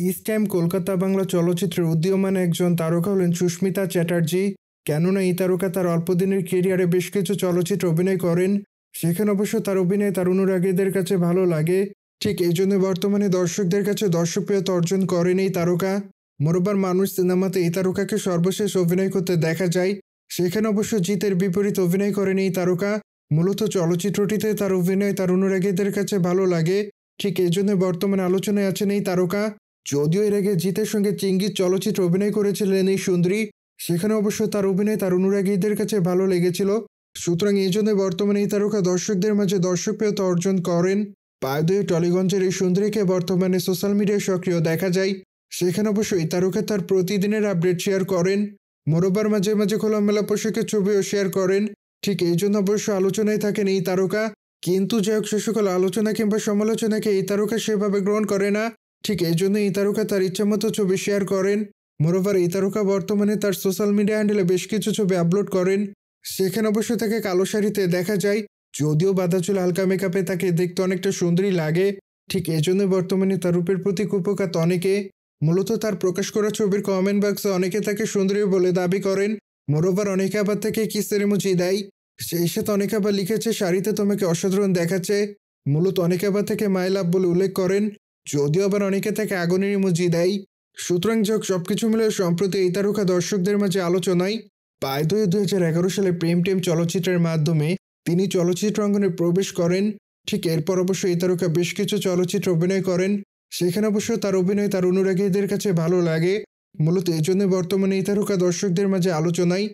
This time Kolkata Bangla চলচ্চিত্রের উদীয়মান একজন তারকা হলেন সুস্মিতা চ্যাটার্জি। কেননা এই তারকা তার অল্পদিনের কেরিয়ারে বেশ কিছু চলচ্চিত্রে অভিনয় করেন, সেখানে অবশ্য তার অভিনয় তার অনুরাগীদের কাছে ভালো লাগে। ঠিক এই জন্য বর্তমানে দর্শকদের কাছে দর্শকপ্রিয়তা অর্জন করেন এই তারকা। মোরবার মানুষ সিনেমাতে এই তারকাকে সর্বশেষ অভিনয় করতে দেখা যায়, সেখানে অবশ্য জিতের বিপরীত অভিনয় করেন এই তারকা। মূলত চলচ্চিত্রটিতে তার অভিনয় তার অনুরাগীদের কাছে ভালো লাগে, ঠিক এই জন্য বর্তমানে আলোচনায় আছেন এই তারকা। যদিও এর আগে জিতের সঙ্গে চিঙ্গিস চলচ্চিত্রে অভিনয় করেছিলেন এই সুন্দরী, সেখানে অবশ্য তার অভিনয় তার অনুরাগীদের কাছে ভালো লেগেছিল। সুতরাং এই জন্য বর্তমানে এই তারকা দর্শকদের মাঝে দর্শকপ্রিয়তা অর্জন করেন। পায়দুয়ে টলিগঞ্জের এই সুন্দরীকে বর্তমানে সোশ্যাল মিডিয়ায় সক্রিয় দেখা যায়, সেখানে অবশ্য এই তারকা তার প্রতিদিনের আপডেট শেয়ার করেন। মোরবার মাঝে মাঝে খোলামেলা পোশাকের ছবিও শেয়ার করেন, ঠিক এই জন্য অবশ্য আলোচনায় থাকেন এই তারকা। কিন্তু যাই হোক, সে সকল আলোচনা কিংবা সমালোচনাকে এই তারকা সেভাবে গ্রহণ করে না, ঠিক এই জন্য এই তারকা তার ইচ্ছামতো ছবি শেয়ার করেন। মোরোভার এই তারকা বর্তমানে তার সোশ্যাল মিডিয়া হ্যান্ডেলে বেশ কিছু ছবি আপলোড করেন, সেখানে অবশ্য তাকে কালো শাড়িতে দেখা যায়। যদিও বাঁধা চুল হালকা মেকআপে তাকে দেখতে অনেকটা সুন্দরী লাগে, ঠিক এজন্য বর্তমানে তার রূপের প্রতি কুপোকাত অনেকে। মূলত তার প্রকাশ করা ছবির কমেন্ট বক্সে অনেকে তাকে সুন্দরী বলে দাবি করেন। মোরোভার অনেকে আবার তাকে কিসের ইমোজি দেয়, সেই সাথে অনেকে আবার লিখেছে শাড়িতে তোমাকে অসাধারণ দেখাচ্ছে। মূলত অনেকে আবার তাকে মাই লাভ বলে উল্লেখ করেন, যদিও আবার অনেকে তাকে আগুনের ইমোজি দেয়। সুতরাং যোগ সবকিছু মিলে সম্প্রতি এই তারকা দর্শকদের মাঝে আলোচনায়। পায়দুয়ে 2011 সালে প্রেম টেম চলচ্চিত্রের মাধ্যমে তিনি চলচ্চিত্র অঙ্গনে প্রবেশ করেন। ঠিক এরপর অবশ্য এই তারকা বেশ কিছু চলচ্চিত্রে অভিনয় করেন, সেখানে অবশ্য তার অভিনয় তার অনুরাগীদের কাছে ভালো লাগে। মূলত এই জন্য বর্তমানে এই তারকা দর্শকদের মাঝে আলোচনায়।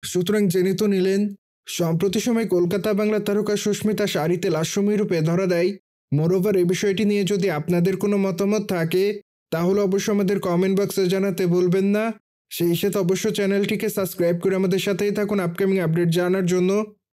সুতরাং জেনে তো নিলেন, সম্প্রতি সময় কলকাতা বাংলা তারকা সুস্মিতা শাড়িতে লাস্যময়ী রূপে ধরা দেয়। মোরওভার এই বিষয়টি নিয়ে যদি আপনাদের কোনো মতামত থাকে, তাহলে অবশ্যই আমাদের কমেন্ট বক্সে জানাতে ভুলবেন না। সেই সাথে অবশ্য চ্যানেলটিকে সাবস্ক্রাইব করে আমাদের সাথেই থাকুন আপকামিং আপডেট জানার জন্য।